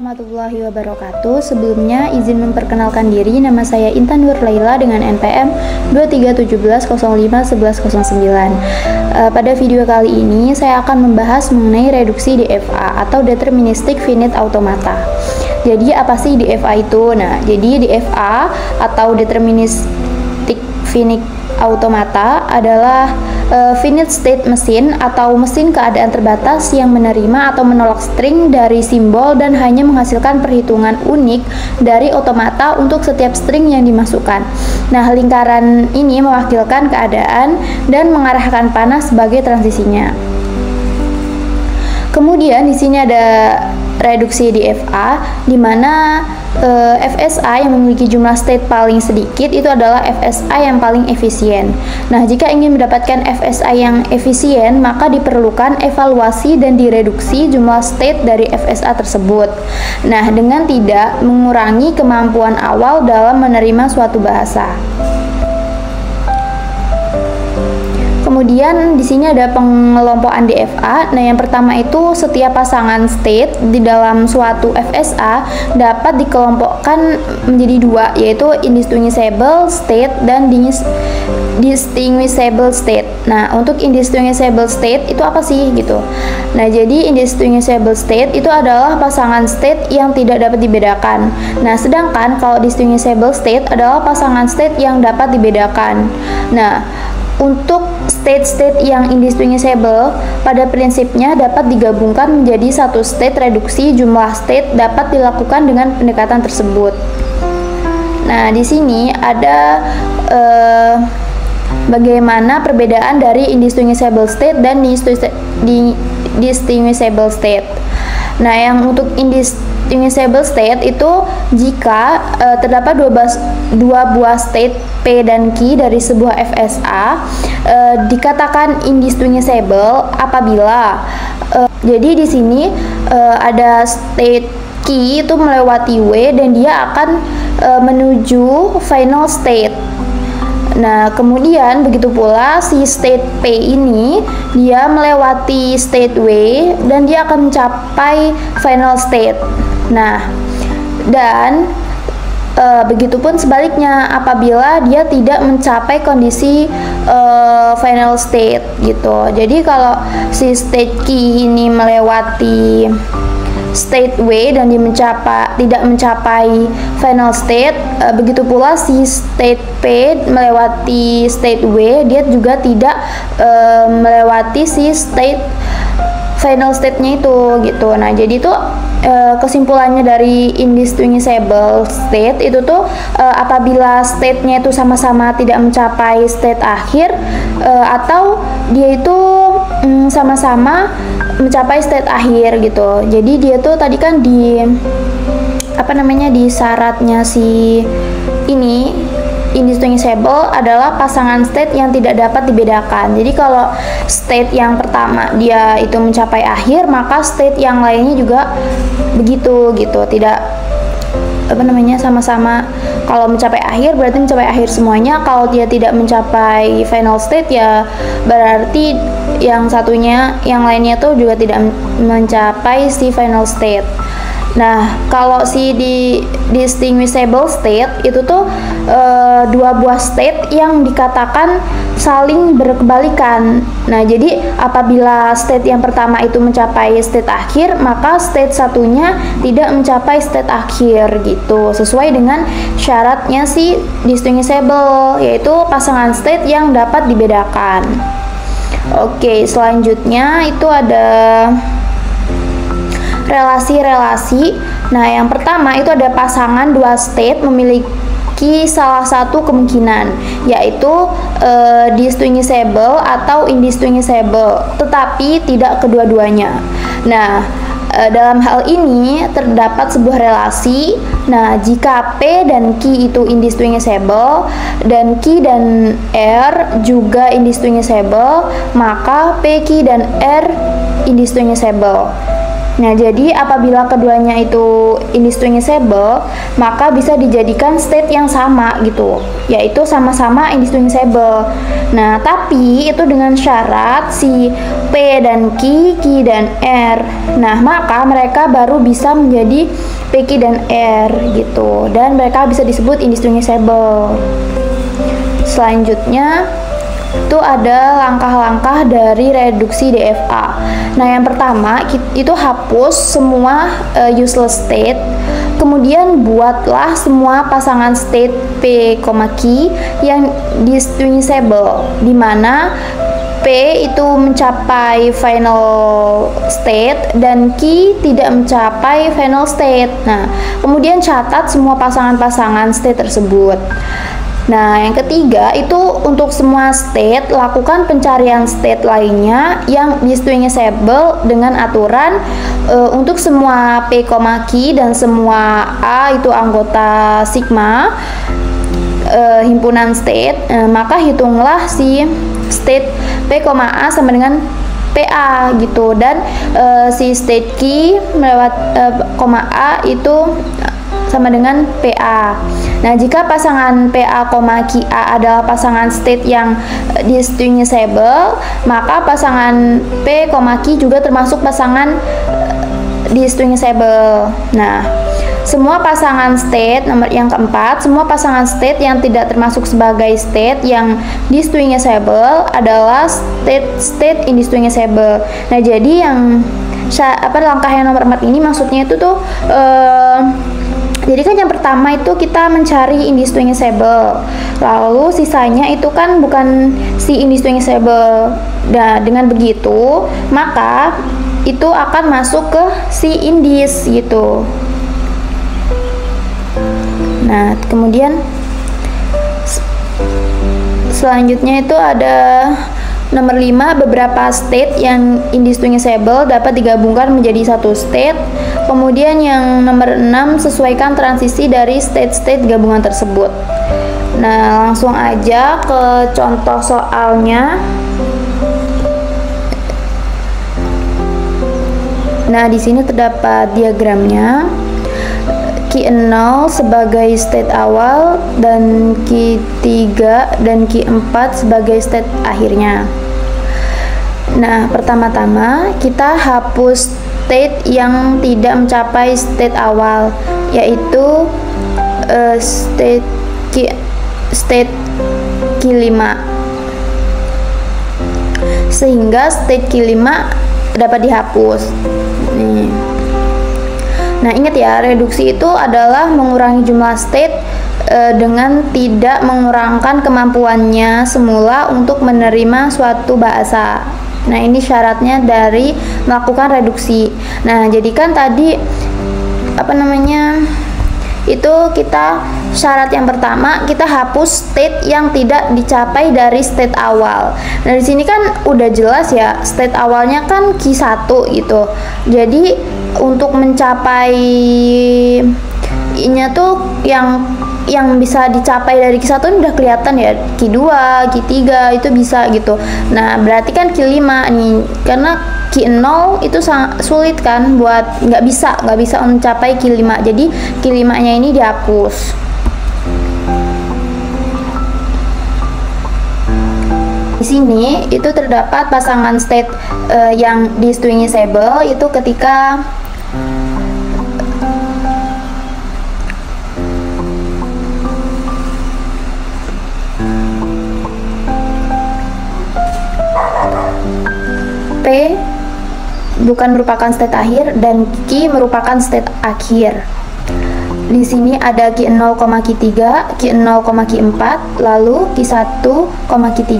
Warahmatullahi wabarakatuh. Sebelumnya izin memperkenalkan diri, nama saya Intan Nur Laila dengan NPM 2317051109. Pada video kali ini saya akan membahas mengenai reduksi DFA atau Deterministic Finite Automata. Jadi apa sih DFA itu? Nah, jadi DFA atau Deterministic Finite Automata adalah finite state mesin atau mesin keadaan terbatas yang menerima atau menolak string dari simbol dan hanya menghasilkan perhitungan unik dari otomata untuk setiap string yang dimasukkan. Nah, lingkaran ini mewakilkan keadaan dan mengarahkan panah sebagai transisinya. Kemudian di sini ada reduksi DFA, di mana FSA yang memiliki jumlah state paling sedikit itu adalah FSA yang paling efisien. Nah, jika ingin mendapatkan FSA yang efisien, maka diperlukan evaluasi dan direduksi jumlah state dari FSA tersebut. Nah, dengan tidak mengurangi kemampuan awal dalam menerima suatu bahasa. Kemudian di sini ada pengelompokan DFA. Nah, yang pertama itu setiap pasangan state di dalam suatu FSA dapat dikelompokkan menjadi dua, yaitu indistinguishable state dan distinguishable state. Nah, untuk indistinguishable state itu apa sih gitu? Nah, jadi indistinguishable state itu adalah pasangan state yang tidak dapat dibedakan. Nah, sedangkan kalau distinguishable state adalah pasangan state yang dapat dibedakan. Nah, untuk state-state yang indistinguishable pada prinsipnya dapat digabungkan menjadi satu state. Reduksi jumlah state dapat dilakukan dengan pendekatan tersebut. Nah, di sini ada bagaimana perbedaan dari indistinguishable state dan distinguishable state. Nah, yang untuk indistinguishable state itu jika terdapat dua buah state P dan Q dari sebuah FSA dikatakan indistinguishable apabila jadi di sini ada state Q itu melewati W dan dia akan menuju final state. Nah, kemudian begitu pula si state P ini dia melewati state W dan dia akan mencapai final state. Nah, dan begitupun sebaliknya apabila dia tidak mencapai kondisi final state gitu. Jadi kalau si state Q ini melewati state W dan dia tidak mencapai final state, begitu pula si state P melewati state W, dia juga tidak melewati si state final state-nya itu gitu. Nah, jadi itu kesimpulannya dari indistinguishable state itu tuh apabila state-nya itu sama-sama tidak mencapai state akhir atau dia itu sama-sama mencapai state akhir gitu. Jadi dia tuh tadi kan di di syaratnya si ini indistinguishable adalah pasangan state yang tidak dapat dibedakan. Jadi kalau state yang pertama dia itu mencapai akhir, maka state yang lainnya juga begitu gitu. Tidak sama-sama kalau mencapai akhir berarti mencapai akhir semuanya. Kalau dia tidak mencapai final state ya berarti yang satunya yang lainnya tuh juga tidak mencapai si final state. Nah, kalau si distinguishable state itu tuh dua buah state yang dikatakan saling berkebalikan. Nah, jadi apabila state yang pertama itu mencapai state akhir, maka state satunya tidak mencapai state akhir gitu. Sesuai dengan syaratnya si distinguishable, yaitu pasangan state yang dapat dibedakan. Oke, selanjutnya itu ada relasi-relasi. Nah, yang pertama itu ada pasangan dua state memiliki salah satu kemungkinan, yaitu distinguishable atau indistinguishable, tetapi tidak kedua-duanya. Nah, dalam hal ini terdapat sebuah relasi. Nah, jika P dan Q itu indistinguishable dan Q dan R juga indistinguishable, maka P, Q dan R indistinguishable. Nah, jadi apabila keduanya itu indistinguishable, maka bisa dijadikan state yang sama gitu, yaitu sama-sama indistinguishable. Nah, tapi itu dengan syarat si P dan Q, Q dan R. Nah, maka mereka baru bisa menjadi P, Q dan R gitu, dan mereka bisa disebut indistinguishable. Selanjutnya itu ada langkah-langkah dari reduksi DFA. Nah, yang pertama itu hapus semua useless state, kemudian buatlah semua pasangan state P, Q yang distinguishable, di mana P itu mencapai final state dan Q tidak mencapai final state. Nah, kemudian catat semua pasangan-pasangan state tersebut. Nah, yang ketiga itu untuk semua state, lakukan pencarian state lainnya yang distinguishable dengan aturan untuk semua P, Q dan semua A itu anggota sigma himpunan state, maka hitunglah si state P, A sama dengan PA gitu, dan si state Q melewat A itu sama dengan PA. Nah, jika pasangan PA, QA adalah pasangan state yang distinguishable, maka pasangan P, Q juga termasuk pasangan distinguishable. Nah, semua pasangan state, nomor yang keempat, semua pasangan state yang tidak termasuk sebagai state yang distinguishable adalah state indistinguishable. Nah, jadi yang langkah yang nomor 4 ini maksudnya itu tuh jadi kan yang pertama itu kita mencari indistinguishable, lalu sisanya itu kan bukan si indistinguishable. Nah, dengan begitu maka itu akan masuk ke si indis gitu. Nah, kemudian selanjutnya itu ada nomor 5, beberapa state yang indistinguishable dapat digabungkan menjadi satu state. Kemudian yang nomor 6, sesuaikan transisi dari state-state gabungan tersebut. Nah, langsung aja ke contoh soalnya. Nah, di sini terdapat diagramnya. Q0 sebagai state awal dan Q3 dan Q4 sebagai state akhirnya. Nah, pertama-tama kita hapus state yang tidak mencapai state awal, yaitu state Q5, sehingga state Q5 dapat dihapus. Nih. Nah, ingat ya, reduksi itu adalah mengurangi jumlah state dengan tidak mengurangkan kemampuannya semula untuk menerima suatu bahasa. Nah, ini syaratnya dari melakukan reduksi. Nah, jadi kan tadi itu kita syarat yang pertama kita hapus state yang tidak dicapai dari state awal. Nah, di sini kan udah jelas ya, state awalnya kan Q1 gitu. Jadi untuk mencapai nya tuh yang bisa dicapai dari Q1 ini udah kelihatan ya, Q2, Q3 itu bisa gitu. Nah, berarti kan Q5 nih, karena Q0 itu sangat sulit kan buat nggak bisa mencapai Q5. Jadi Q5-nya ini dihapus. Di sini itu terdapat pasangan state yang distinguishable itu ketika P bukan merupakan state akhir dan Q merupakan state akhir. Di sini ada Q0, Q3, Q0, Q4, lalu Q1, Q3.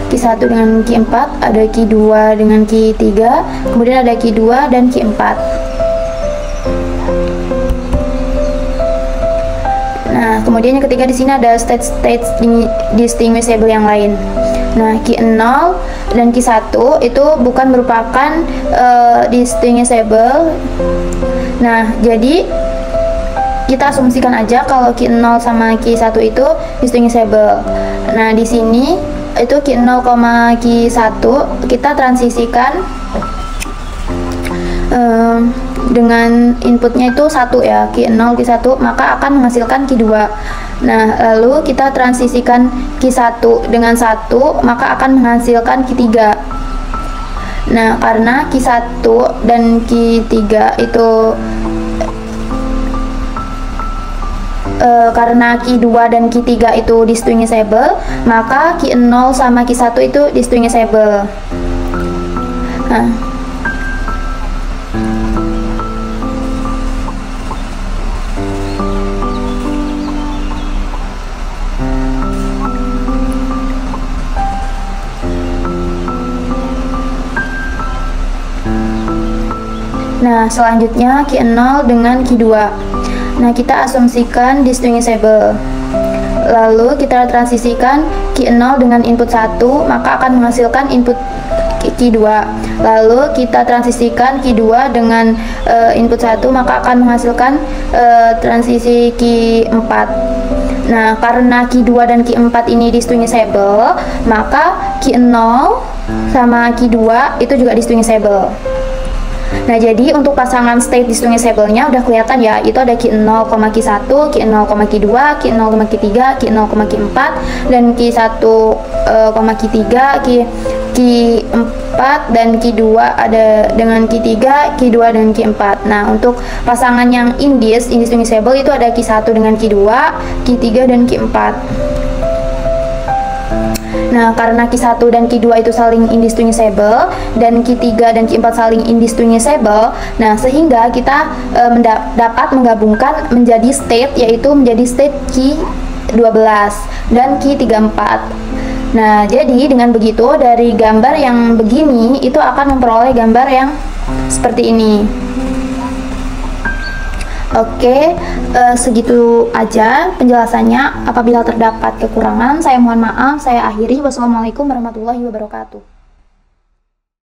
Q1 dengan Q4, ada Q2 dengan Q3, kemudian ada Q2 dan Q4. Nah, kemudian yang ketiga di sini ada state distinguishable yang lain. Nah, Q0 dan Q1 itu bukan merupakan distinguishable. Nah, jadi kita asumsikan aja kalau Q0 sama Q1 itu distinguishable. Nah, di sini itu Q0, Q1 kita transisikan dengan inputnya itu 1 ya, Q0, Q1, maka akan menghasilkan Q2. Nah, lalu kita transisikan Q1 dengan 1, maka akan menghasilkan Q3. Nah, karena Q1 dan Q3 itu karena Q2 dan Q3 itu distinguishable, maka Q0 sama Q1 itu distinguishable. Nah, selanjutnya Q0 dengan Q2. Nah, kita asumsikan distinguishable. Lalu kita transisikan Q0 dengan input 1, maka akan menghasilkan input Q2. Lalu kita transisikan Q2 dengan input 1, maka akan menghasilkan transisi Q4. Nah, karena Q2 dan Q4 ini distinguishable, maka Q0 sama Q2 itu juga distinguishable. Nah, jadi untuk pasangan state distinguishable-nya udah kelihatan ya, itu ada Q0, Q1, Q0, Q2, Q0, Q3, Q0, Q4, dan Q1, Q3, Q4, dan Q2 ada dengan Q3, Q2 dan Q4. Nah, untuk pasangan yang indistinguishable itu ada Q1 dengan Q2, Q3, dan Q4. Nah, karena Q1 dan Q2 itu saling indistinguishable dan Q3 dan Q4 saling indistinguishable, nah sehingga kita dapat menggabungkan menjadi state, yaitu menjadi state Q12 dan Q34. Nah, jadi dengan begitu dari gambar yang begini itu akan memperoleh gambar yang seperti ini. Oke, segitu aja penjelasannya. Apabila terdapat kekurangan, saya mohon maaf. Saya akhiri. Wassalamualaikum warahmatullahi wabarakatuh.